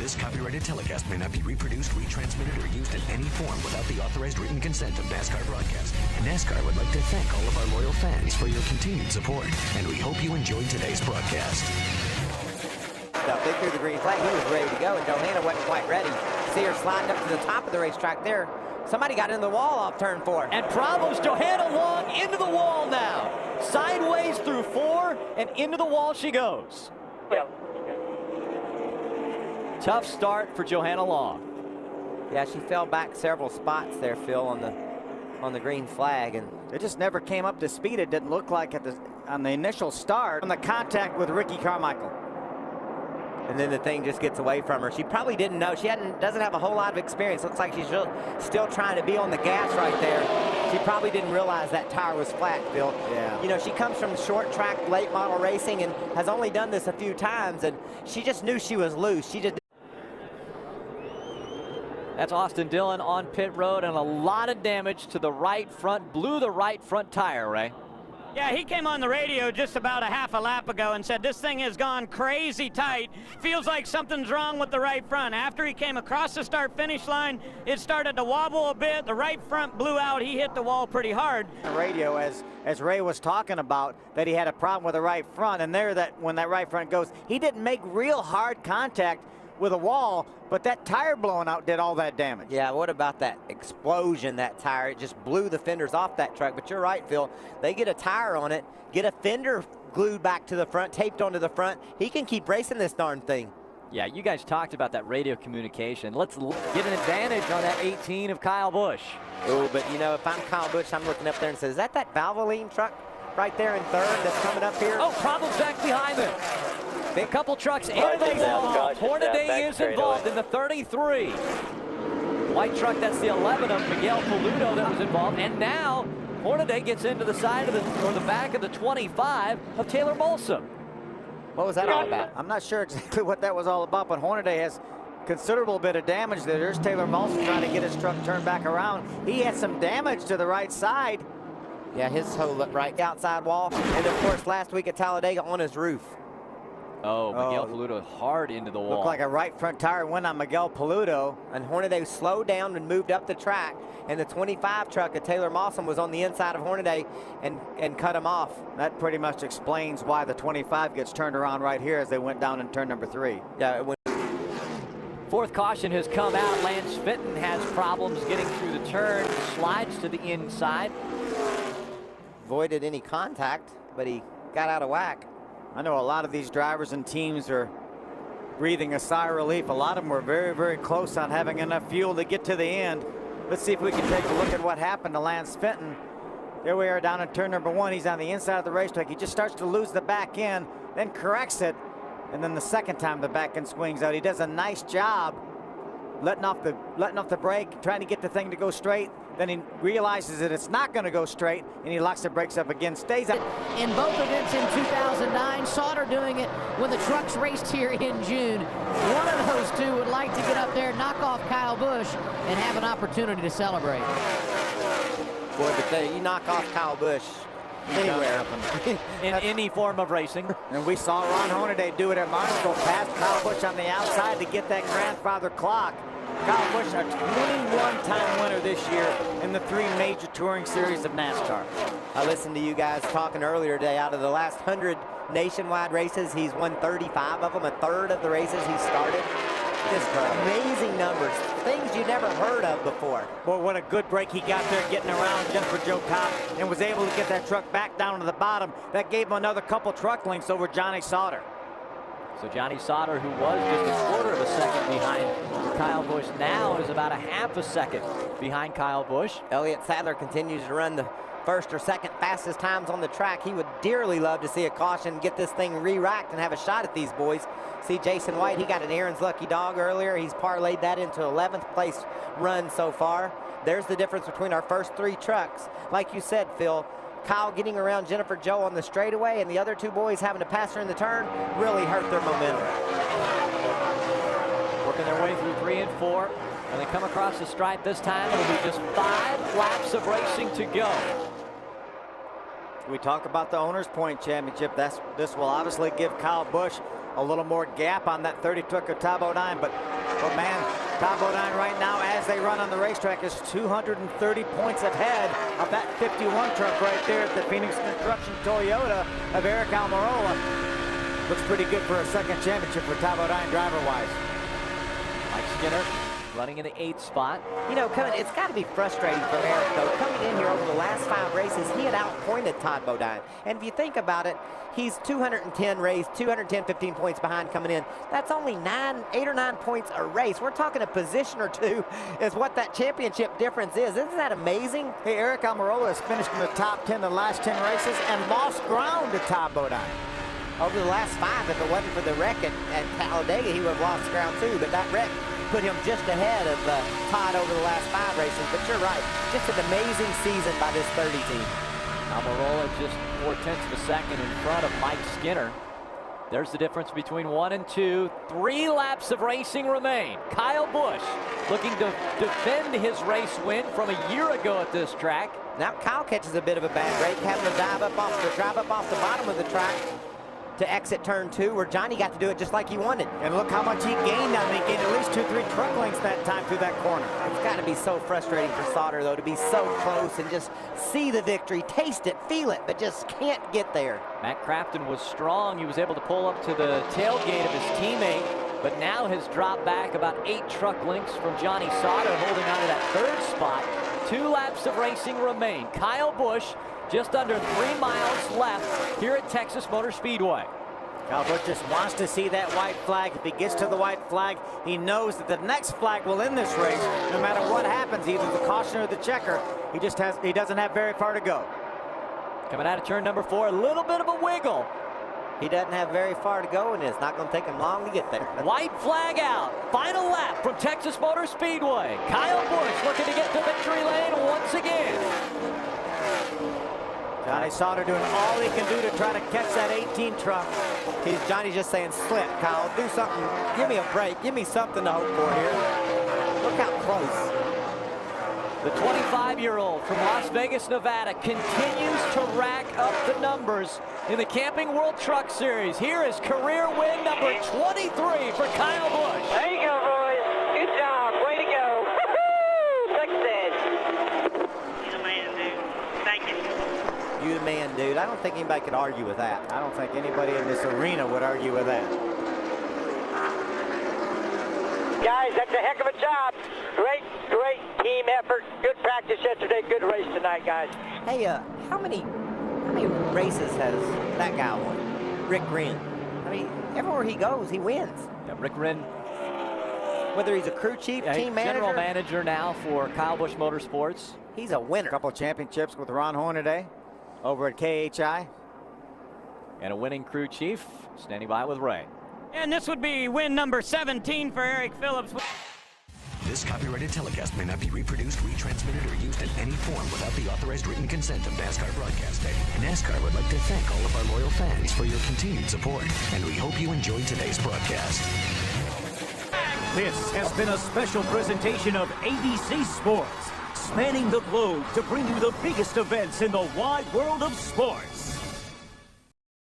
This copyrighted telecast may not be reproduced, retransmitted, or used in any form without the authorized written consent of NASCAR Broadcast. NASCAR would like to thank all of our loyal fans for your continued support, and we hope you enjoyed today's broadcast. They threw the green flag. He was ready to go, and Johanna wasn't quite ready. See her sliding up to the top of the racetrack there. Somebody got in the wall off turn 4. And Bravo's Johanna Long into the wall now. Sideways through 4, and into the wall she goes. Yep. Tough start for Johanna Long. Yeah, she fell back several spots there, Phil, on the green flag, and it just never came up to speed. It didn't look like on the initial start on the contact with Ricky Carmichael. And then the thing just gets away from her. She probably didn't know. She doesn't have a whole lot of experience. Looks like she's still trying to be on the gas right there. She probably didn't realize that tire was flat, Phil. Yeah. You know, she comes from short track, late model racing, and has only done this a few times, and she just knew she was loose. She just. That's Austin Dillon on pit road, and a lot of damage to the right front. Blew the right front tire, Ray. Yeah, he came on the radio just about a half a lap ago and said this thing has gone crazy tight. Feels like something's wrong with the right front. After he came across the start-finish line, it started to wobble a bit. The right front blew out. He hit the wall pretty hard. The radio, as Ray was talking about, that he had a problem with the right front, and when that right front goes, he didn't make real hard contact with a wall, but that tire blowing out did all that damage. Yeah, what about that explosion, that tire? It just blew the fenders off that truck. But you're right, Phil. They get a tire on it, get a fender glued back to the front, taped onto the front. He can keep racing this darn thing. Yeah, you guys talked about that radio communication. Let's get an advantage on that 18 of Kyle Busch. Oh, but you know, if I'm Kyle Busch, I'm looking up there and says, is that Valvoline truck right there in third that's coming up here? Oh, problems back behind them. A couple trucks into the wall. Hornaday is involved in the 33. White truck, that's the 11 of Miguel Paludo that was involved. And now Hornaday gets into the side of the back of the 25 of Taylor Molson. What was that all about? I'm not sure exactly what that was all about, but Hornaday has considerable bit of damage there. There's Taylor Molson trying to get his truck turned back around. He had some damage to the right side. Yeah, his whole right outside wall. And of course, last week at Talladega on his roof. Oh, Miguel Paludo hard into the wall. Looked like a right front tire went on Miguel Paludo. And Hornaday slowed down and moved up the track. And the 25 truck of Taylor Molson was on the inside of Hornaday and cut him off. That pretty much explains why the 25 gets turned around right here as they went down in turn number 3. Yeah, it went. Fourth caution has come out. Lance Fitton has problems getting through the turn. Slides to the inside. Avoided any contact, but he got out of whack. I know a lot of these drivers and teams are breathing a sigh of relief. A lot of them were very, very close on having enough fuel to get to the end. Let's see if we can take a look at what happened to Lance Fitton. There we are down in turn number 1. He's on the inside of the racetrack. He just starts to lose the back end, then corrects it. And then the second time the back end swings out. He does a nice job letting off the brake, trying to get the thing to go straight. Then he realizes that it's not going to go straight, and he locks the brakes up again, stays up. In both events in 2009, Sauter doing it when the trucks raced here in June. One of those two would like to get up there, knock off Kyle Busch, and have an opportunity to celebrate. Boy, but you knock off Kyle Busch anywhere. In any form of racing. And we saw Ron Hornaday do it at Martinsville, past Kyle Busch on the outside to get that grandfather clock. Kyle Busch, a 21-time winner this year in the 3 major touring series of NASCAR. I listened to you guys talking earlier today. Out of the last 100 nationwide races, he's won 35 of them, a third of the races he started. Just amazing numbers, things you never heard of before. Boy, what a good break he got there getting around Jennifer Jo Cobb and was able to get that truck back down to the bottom. That gave him another couple truck lengths over Johnny Sauter. So Johnny Sauter, who was just a quarter of a second behind Kyle Busch, now is about a half a second behind Kyle Busch. Elliott Sadler continues to run the first or second fastest times on the track. He would dearly love to see a caution, get this thing re-racked and have a shot at these boys. See Jason White, he got an Aaron's Lucky Dog earlier. He's parlayed that into 11th place run so far. There's the difference between our first 3 trucks. Like you said, Phil, Kyle getting around Jennifer Jo on the straightaway and the other 2 boys having to pass her in the turn really hurt their momentum. Working their way through 3 and 4. When they come across the stripe this time, it'll be just 5 laps of racing to go. We talk about the Owners' Point Championship. This will obviously give Kyle Busch a little more gap on that 30 truck of Tabo 9, but But man, Todd Bodine right now, as they run on the racetrack, is 230 points ahead of that 51 truck right there at the Phoenix Construction Toyota of Eric Almirola. Looks pretty good for a second championship for Todd Bodine driver-wise. Mike Skinner running in the 8th spot. You know, it's got to be frustrating for Eric, though. Coming in here over the last 5 races, he had outpointed Todd Bodine. And if you think about it, he's 15 points behind coming in. That's only 8 or 9 points a race. We're talking a position or 2 is what that championship difference is. Isn't that amazing? Hey, Eric Almirola has finished in the top 10 the last 10 races and lost ground to Todd Bodine. Over the last 5, if it wasn't for the wreck at Talladega, he would have lost ground too. But that wreck put him just ahead of Todd over the last 5 races. But you're right, just an amazing season by this 30 team. Almirola just 0.4 of a second in front of Mike Skinner. There's the difference between 1 and 2. 3 laps of racing remain. Kyle Busch looking to defend his race win from a year ago at this track. Now Kyle catches a bit of a bad break, having to drive up off the bottom of the track to exit turn 2, where Johnny got to do it just like he wanted. And look how much he gained on it. He gained at least 2-3 truck lengths that time through that corner. It's got to be so frustrating for Sauter, though, to be so close and just see the victory, taste it, feel it, but just can't get there. Matt Crafton was strong. He was able to pull up to the tailgate of his teammate, but now has dropped back about 8 truck lengths from Johnny Sauter, holding on to that 3rd spot. 2 laps of racing remain. Kyle Busch just under 3 miles left here at Texas Motor Speedway. Kyle Busch just wants to see that white flag. If he gets to the white flag, he knows that the next flag will end this race. No matter what happens, either the caution or the checker, he doesn't have very far to go. Coming out of turn number 4, a little bit of a wiggle. He doesn't have very far to go, and it's not going to take him long to get there. White flag out. Final lap from Texas Motor Speedway. Kyle Busch looking to get to victory lane once again. Johnny Sauter doing all he can do to try to catch that 18 truck. Johnny's just saying, slip, Kyle, do something. Give me a break. Give me something to hope for here. Look how close. The 25-year-old from Las Vegas, Nevada, continues to rack up the numbers in the Camping World Truck Series. Here is career win number 23 for Kyle Busch. There you go, boys. Good job. Way to go. Woohoo! Success. You're the man, dude. Thank you. You the man, dude. I don't think anybody could argue with that. I don't think anybody in this arena would argue with that. Guys, that's a heck of a job. Great team effort. Good practice yesterday. Good race tonight, guys. Hey, how many races has that guy won? Rick Wren. I mean, everywhere he goes, he wins. Yeah, Rick Wren, whether he's a crew chief, team manager. General manager now for Kyle Busch Motorsports. He's a winner. A couple of championships with Ron Hornaday over at KHI. And a winning crew chief, standing by with Ray. And this would be win number 17 for Eric Phillips. This copyrighted telecast may not be reproduced, retransmitted, or used in any form without the authorized written consent of NASCAR Broadcasting. NASCAR would like to thank all of our loyal fans for your continued support, and we hope you enjoyed today's broadcast. This has been a special presentation of ABC Sports, spanning the globe to bring you the biggest events in the wide world of sports.